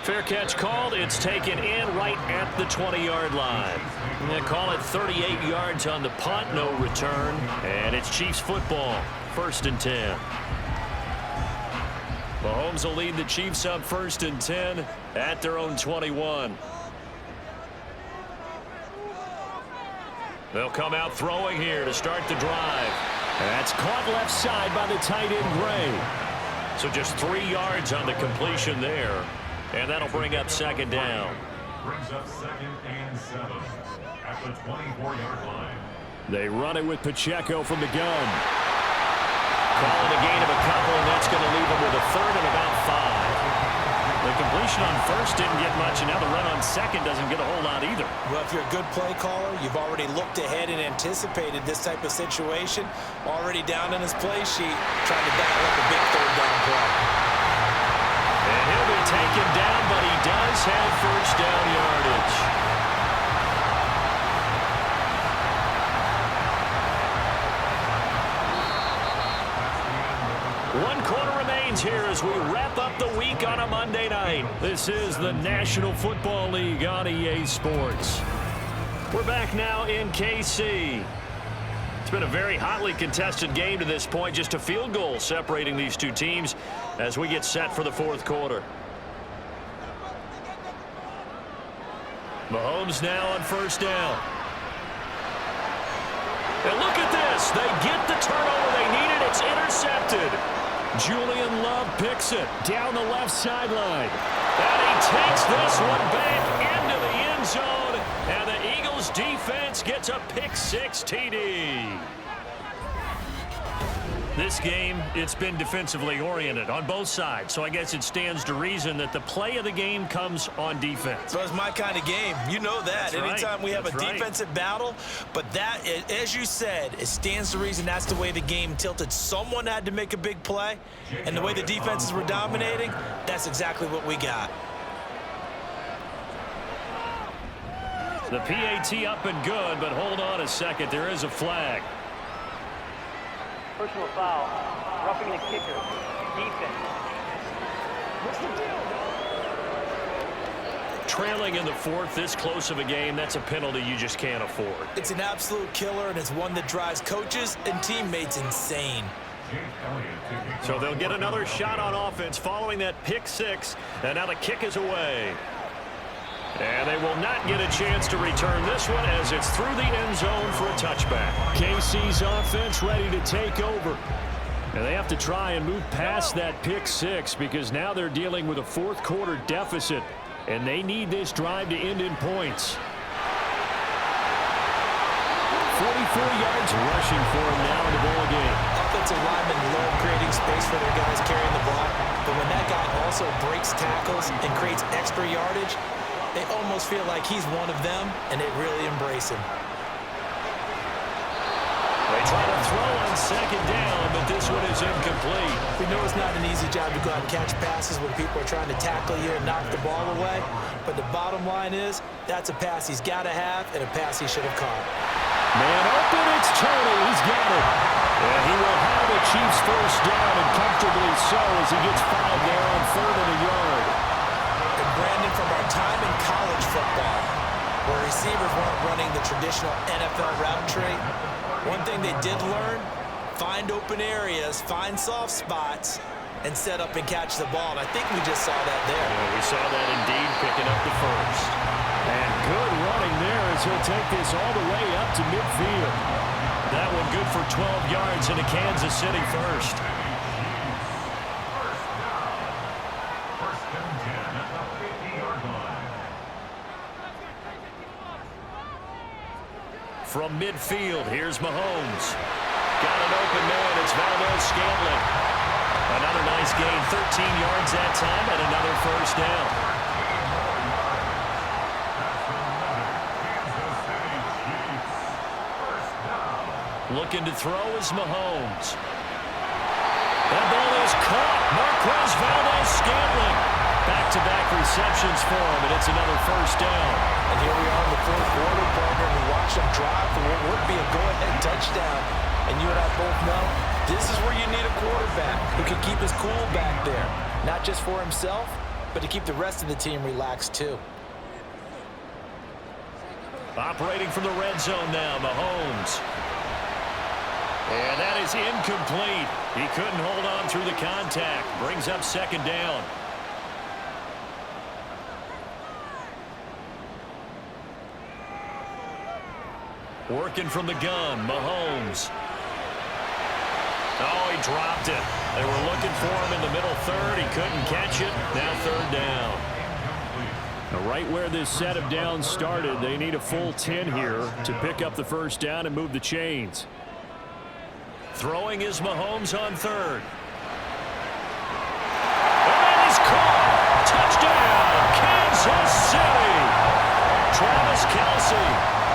Fair catch called. It's taken in right at the 20-yard line. They call it 38 yards on the punt, no return. And it's Chiefs football, 1st and 10. Mahomes will lead the Chiefs up 1st and 10 at their own 21. They'll come out throwing here to start the drive. And that's caught left side by the tight end, Gray. So just 3 yards on the completion there. And that'll bring up second down. Brings up 2nd and 7 at the 24-yard line. They run it with Pacheco from the gun. Calling a gain of a couple, and that's going to leave them with a 3rd and about 5. The completion on first didn't get much, and now the run on second doesn't get a whole lot either. Well, if you're a good play caller, you've already looked ahead and anticipated this type of situation. Already down in his play sheet, trying to dial up a big 3rd down play. And he'll be taken down, but he does have first down yardage. 1 quarter remains here as we wrap up the week on a Monday night. This is the National Football League on EA Sports. We're back now in KC. It's been a very hotly contested game to this point. Just a field goal separating these two teams as we get set for the 4th quarter. Mahomes now on first down. And look at this. They get the turnover they needed. It's intercepted. Julian Love picks it down the left sideline. And he takes this one back into the end zone. And the Eagles defense gets a pick-6 TD. This game, it's been defensively oriented on both sides. So I guess it stands to reason that the play of the game comes on defense. So it's my kind of game. You know that. That's right. Anytime we have a defensive battle. But that, as you said, it stands to reason that's the way the game tilted. Someone had to make a big play. And the way the defenses were dominating, that's exactly what we got. The PAT up and good, but hold on a second. There is a flag. Personal foul. Roughing the kicker. Defense. What's the deal? Trailing in the 4th, this close of a game, that's a penalty you just can't afford. It's an absolute killer, and it's one that drives coaches and teammates insane. So they'll get another shot on offense following that pick-6, and now the kick is away. And they will not get a chance to return this one as it's through the end zone for a touchback. KC's offense ready to take over. And they have to try and move past that pick-6 because now they're dealing with a 4th quarter deficit. And they need this drive to end in points. 44 yards rushing for him now in the ball game. Offensive linemen love creating space for their guys carrying the ball. But when that guy also breaks tackles and creates extra yardage, they almost feel like he's one of them, and they really embrace him. They try to throw on second down, but this one is incomplete. We know it's not an easy job to go out and catch passes when people are trying to tackle you and knock the ball away. But the bottom line is, that's a pass he's got to have and a pass he should have caught. Man open, it's Tony. He's got it. And he will have the Chiefs first down, and comfortably so as he gets 5 there on 3rd and a yard. And Brandon, from our time in college football, where receivers weren't running the traditional NFL route tree, one thing they did learn, find open areas, find soft spots, and set up and catch the ball. And I think we just saw that there. Yeah, we saw that indeed, picking up the first. And good running there as he'll take this all the way up to midfield. That one good for 12 yards into Kansas City first. From midfield, here's Mahomes. Got an open man. It's Valdez-Scantling. Another nice gain, 13 yards that time, and another first down. Looking to throw is Mahomes. That ball is caught. Marquez Valdez-Scantling. Back-to-back receptions for him, and it's another first down. And here we are in the 4th quarter, partner, and we watch them drive for what would be a go-ahead touchdown. And you and I both know this is where you need a quarterback who can keep his cool back there. Not just for himself, but to keep the rest of the team relaxed too. Operating from the red zone now, Mahomes. And that is incomplete. He couldn't hold on through the contact. Brings up second down. Working from the gun, Mahomes. Oh, he dropped it. They were looking for him in the middle third. He couldn't catch it. Now third down. Now, right where this set of downs started, they need a full 10 here to pick up the first down and move the chains. Throwing is Mahomes on third. And that is caught. Touchdown, Kansas City. Travis Kelce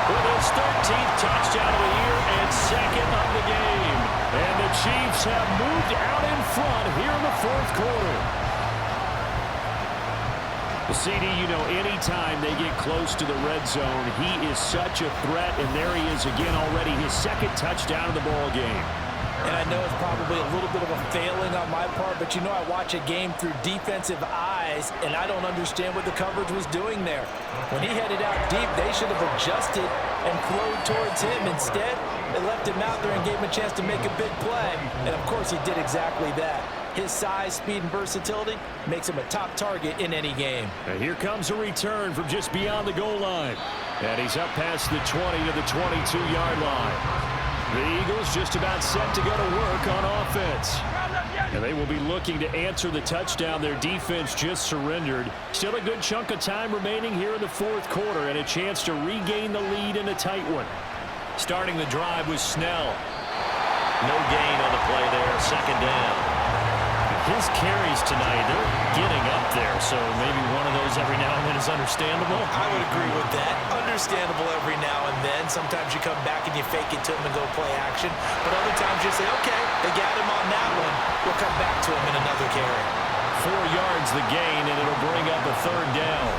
with his 13th touchdown of the year and second of the game. And the Chiefs have moved out in front here in the fourth quarter. The CD, you know, anytime they get close to the red zone, he is such a threat, and there he is again already, his second touchdown of the ball game. And I know it's probably a little bit of a failing on my part, but you know I watch a game through defensive eyes, and I don't understand what the coverage was doing there. When he headed out deep, they should have adjusted and flowed towards him. Instead, they left him out there and gave him a chance to make a big play. And, of course, he did exactly that. His size, speed, and versatility makes him a top target in any game. And here comes a return from just beyond the goal line. And he's up past the 20 to the 22-yard line. The Eagles just about set to go to work on offense. And they will be looking to answer the touchdown their defense just surrendered. Still a good chunk of time remaining here in the fourth quarter and a chance to regain the lead in a tight one. Starting the drive was Snell. No gain on the play there, second down. His carries tonight, they're getting up there, so maybe one of those every now and then is understandable. I would agree with that. Understandable every now and then. Sometimes you come back and you fake it to him and go play action. But other times you say, okay, they got him on that one. We'll come back to him in another carry. 4 yards the gain, and it'll bring up a third down.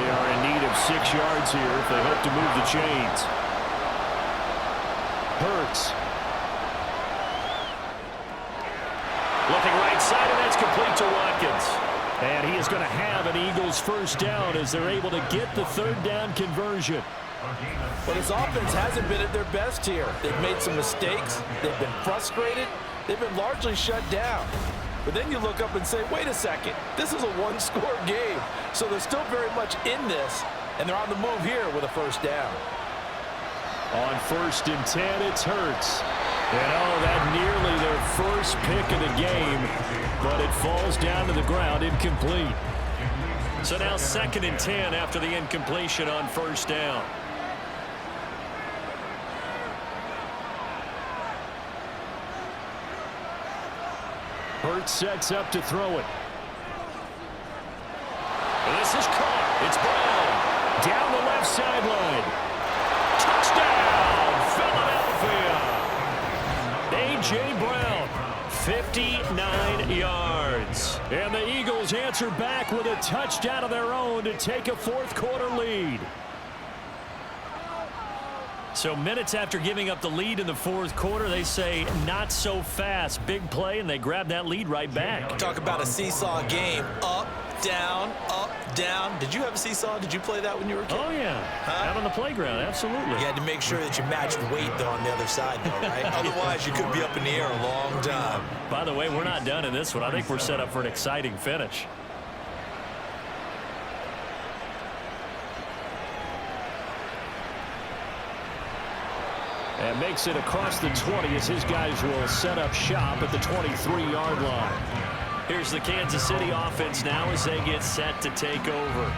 They are in need of 6 yards here if they hope to move the chains. Hurts. Looking right side, and that's complete to Watkins. And he is going to have an Eagles first down as they're able to get the third down conversion. Well, this offense hasn't been at their best here. They've made some mistakes. They've been frustrated. They've been largely shut down. But then you look up and say, wait a second, this is a one-score game. So they're still very much in this, and they're on the move here with a first down. On 1st and 10, it's Hurts. And that nearly their first pick of the game, but it falls down to the ground incomplete. So now 2nd and 10 after the incompletion on first down. Hurts sets up to throw it. And this is caught. It's Brown. Down the left sideline. Touchdown, Philadelphia. A.J. Brown, 59 yards. And the Eagles answer back with a touchdown of their own to take a fourth quarter lead. So minutes after giving up the lead in the fourth quarter, they say not so fast. Big play, and they grab that lead right back. Talk about a seesaw game. Up, down, up, down. Did you have a seesaw? Did you play that when you were a kid? Oh, yeah. Out on the playground, absolutely. You had to make sure that you matched weight, though, on the other side, though, right? Otherwise, you could be up in the air a long time. By the way, we're not done in this one. I think we're set up for an exciting finish. And makes it across the 20 as his guys will set up shop at the 23-yard line. Here's the Kansas City offense now as they get set to take over.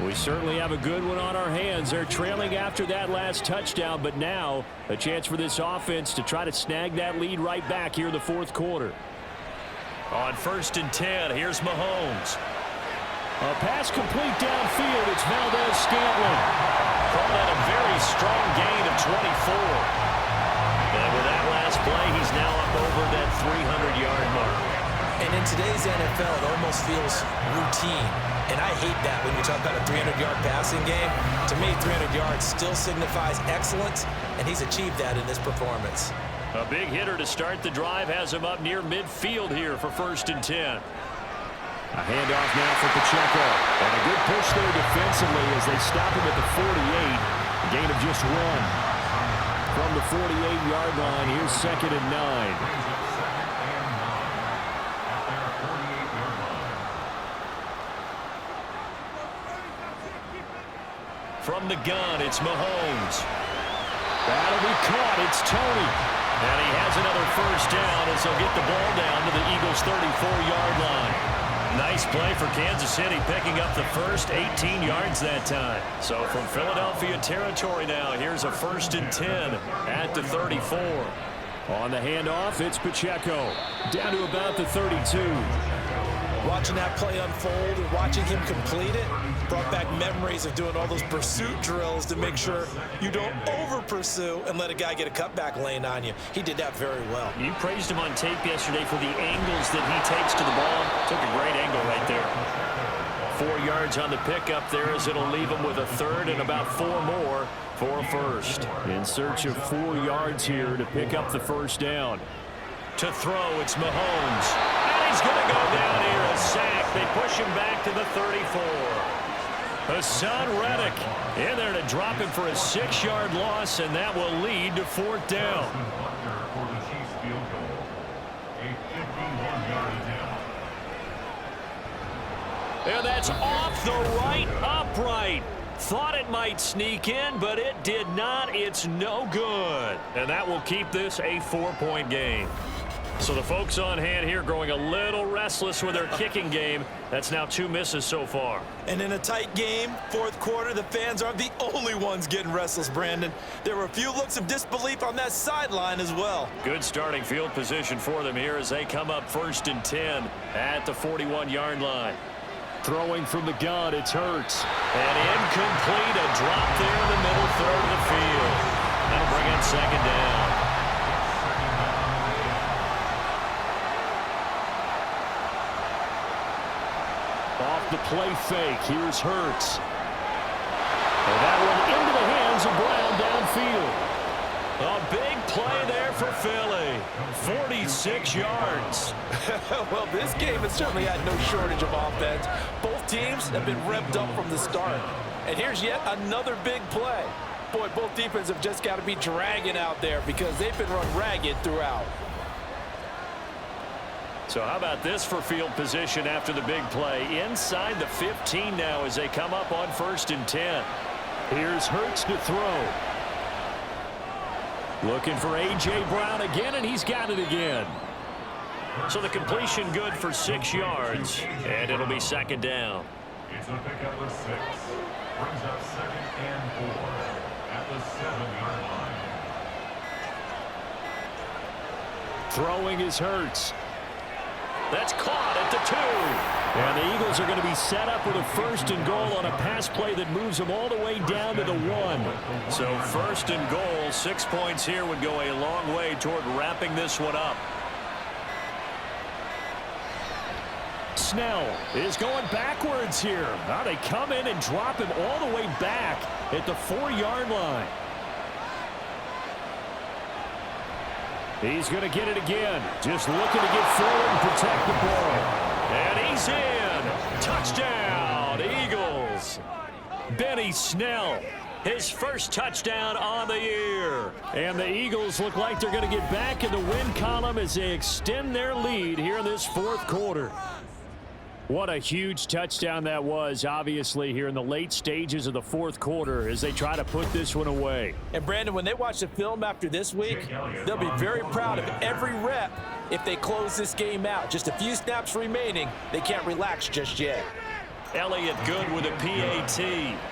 We certainly have a good one on our hands. They're trailing after that last touchdown, but now a chance for this offense to try to snag that lead right back here in the fourth quarter. On 1st and 10, here's Mahomes. A pass complete downfield. It's Valdez-Scantling. Call that a very strong gain of 24. And with that last play, he's now up over that 300-yard mark. And in today's NFL, it almost feels routine. And I hate that when you talk about a 300-yard passing game. To me, 300 yards still signifies excellence, and he's achieved that in this performance. A big hitter to start the drive has him up near midfield here for 1st and 10. A handoff now for Pacheco. And a good push there defensively as they stop him at the 48. A gain of just 1. From the 48-yard line, here's 2nd and 9. From the gun, it's Mahomes. That'll be caught. It's Tony. And he has another first down as he'll get the ball down to the Eagles' 34-yard line. Nice play for Kansas City, picking up the first 18 yards that time. So from Philadelphia territory now, here's a 1st and 10 at the 34. On the handoff, it's Pacheco. Down to about the 32. Watching that play unfold and watching him complete it brought back memories of doing all those pursuit drills to make sure you don't over-pursue and let a guy get a cutback lane on you. He did that very well. You praised him on tape yesterday for the angles that he takes to the ball. Took a great angle right there. 4 yards on the pickup there as it'll leave him with a 3rd and about 4 more for a 1st. In search of 4 yards here to pick up the first down. To throw, it's Mahomes. And he's going to go down here, a sack. They push him back to the 34. Hassan Reddick in there to drop him for a 6-yard loss, and that will lead to 4th down. For the Chiefs field goal, a 51-yard attempt. And that's off the right upright. Thought it might sneak in, but it did not. It's no good. And that will keep this a 4-point game. So the folks on hand here growing a little restless with their kicking game. That's now 2 misses so far. And in a tight game, 4th quarter, the fans aren't the only ones getting restless, Brandon. There were a few looks of disbelief on that sideline as well. Good starting field position for them here as they come up 1st and 10 at the 41-yard line. Throwing from the gun, it's Hurts. And incomplete, a drop there in the middle 3rd of the field. That'll bring in 2nd down. Off the play fake, here's Hurts. And that one into the hands of Brown downfield. A big play there for Philly. 46 yards. Well, this game has certainly had no shortage of offense. Both teams have been revved up from the start. And here's yet another big play. Boy, both defenses have just got to be dragging out there because they've been run ragged throughout. So how about this for field position after the big play? Inside the 15 now as they come up on 1st and 10. Here's Hurts to throw. Looking for A.J. Brown again, and he's got it again. So the completion good for 6 yards, and it'll be 2nd down. It's a pickup of 6. Brings up 2nd and 4 at the 7-yard line. Throwing is Hurts. That's caught at the 2. And the Eagles are going to be set up with a 1st and goal on a pass play that moves them all the way down to the 1. So 1st and goal, 6 points here would go a long way toward wrapping this one up. Snell is going backwards here. Now they come in and drop him all the way back at the 4-yard line. He's going to get it again. Just looking to get forward and protect the ball. And he's in. Touchdown, Eagles. Benny Snell, his first touchdown on the year. And the Eagles look like they're going to get back in the win column as they extend their lead here in this 4th quarter. What a huge touchdown that was, obviously, here in the late stages of the 4th quarter as they try to put this one away. And, Brandon, when they watch the film after this week, they'll be very proud of every rep if they close this game out. Just a few snaps remaining. They can't relax just yet. Elliott good with a PAT,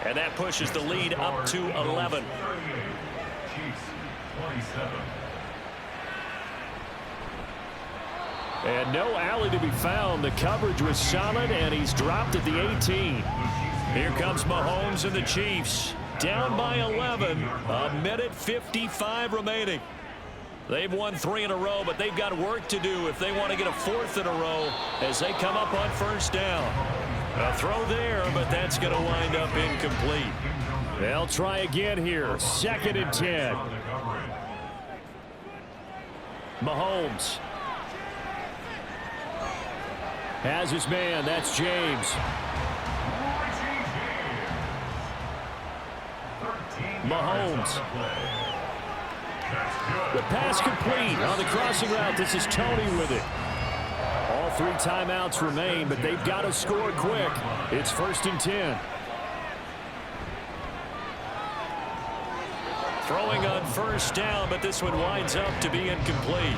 and that pushes the lead up to 11. Chiefs 27. And no alley to be found. The coverage was solid, and he's dropped at the 18. Here comes Mahomes and the Chiefs. Down by 11. A minute 55 remaining. They've won 3 in a row, but they've got work to do if they want to get a 4th in a row as they come up on 1st down. A throw there, but that's going to wind up incomplete. They'll try again here. 2nd and 10. Mahomes has his man. That's James. Mahomes. The pass complete on the crossing route. This is Tony with it. All 3 timeouts remain, but they've got to score quick. It's 1st and 10. Throwing on first down, but this one winds up to be incomplete.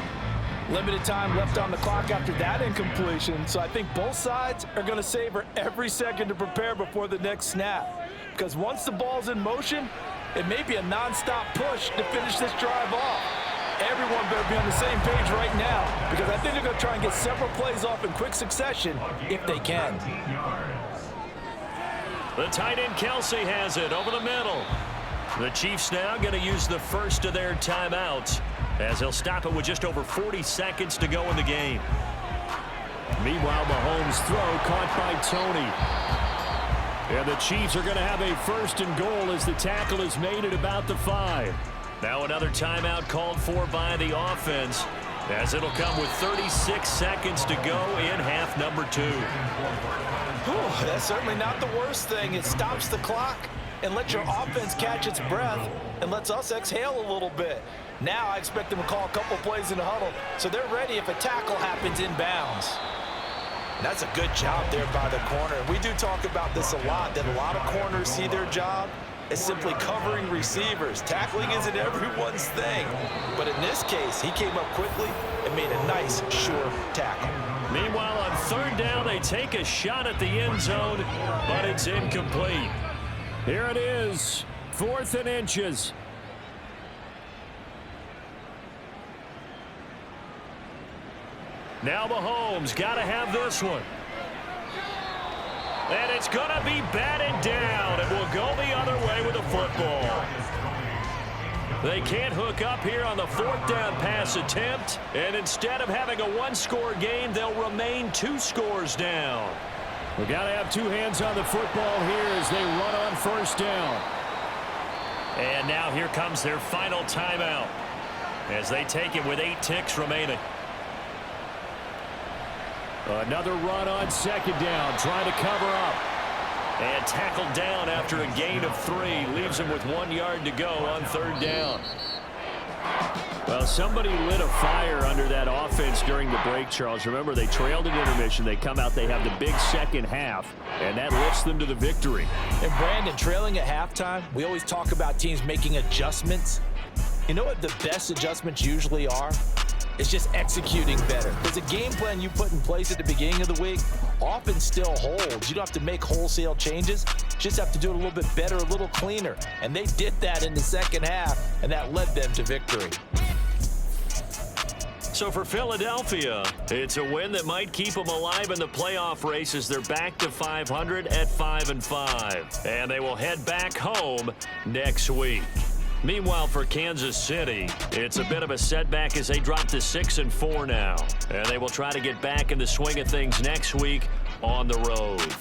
Limited time left on the clock after that incompletion, so I think both sides are going to savor every second to prepare before the next snap. Because once the ball's in motion, it may be a non-stop push to finish this drive off. Everyone better be on the same page right now, because I think they're going to try and get several plays off in quick succession if they can. The tight end Kelsey has it over the middle. The Chiefs now going to use the first of their timeouts, as they'll stop it with just over 40 seconds to go in the game. Meanwhile, Mahomes' throw caught by Tony. And the Chiefs are going to have a first and goal as the tackle is made at about the 5. Now another timeout called for by the offense, as it'll come with 36 seconds to go in half number 2. Whew, that's certainly not the worst thing. It stops the clock and lets your offense catch its breath and lets us exhale a little bit. Now I expect them to call a couple plays in the huddle, so they're ready if a tackle happens inbounds. That's a good job there by the corner. We do talk about this a lot, that a lot of corners see their job as simply covering receivers. Tackling isn't everyone's thing, but in this case, he came up quickly and made a nice, sure tackle. Meanwhile, on third down, they take a shot at the end zone, but it's incomplete. Here it is, 4th and inches. Now Mahomes got to have this one. And it's going to be batted down, and will go the other way with the football. They can't hook up here on the 4th down pass attempt, and instead of having a one-score game, they'll remain 2 scores down. We've got to have 2 hands on the football here as they run on first down. And now here comes their final timeout as they take it with 8 ticks remaining. Another run on second down, trying to cover up. And tackled down after a gain of 3. Leaves him with 1 yard to go on third down. Well, somebody lit a fire under that offense during the break, Charles. Remember, they trailed at intermission. They come out, they have the big second half, and that lifts them to the victory. And Brandon, trailing at halftime, we always talk about teams making adjustments. You know what the best adjustments usually are? It's just executing better. Because a game plan you put in place at the beginning of the week often still holds. You don't have to make wholesale changes. You just have to do it a little bit better, a little cleaner. And they did that in the second half, and that led them to victory. So for Philadelphia, it's a win that might keep them alive in the playoff race as they're back to 500 at 5-5. And they will head back home next week. Meanwhile, for Kansas City, it's a bit of a setback as they drop to 6-4 now. And they will try to get back in the swing of things next week on the road.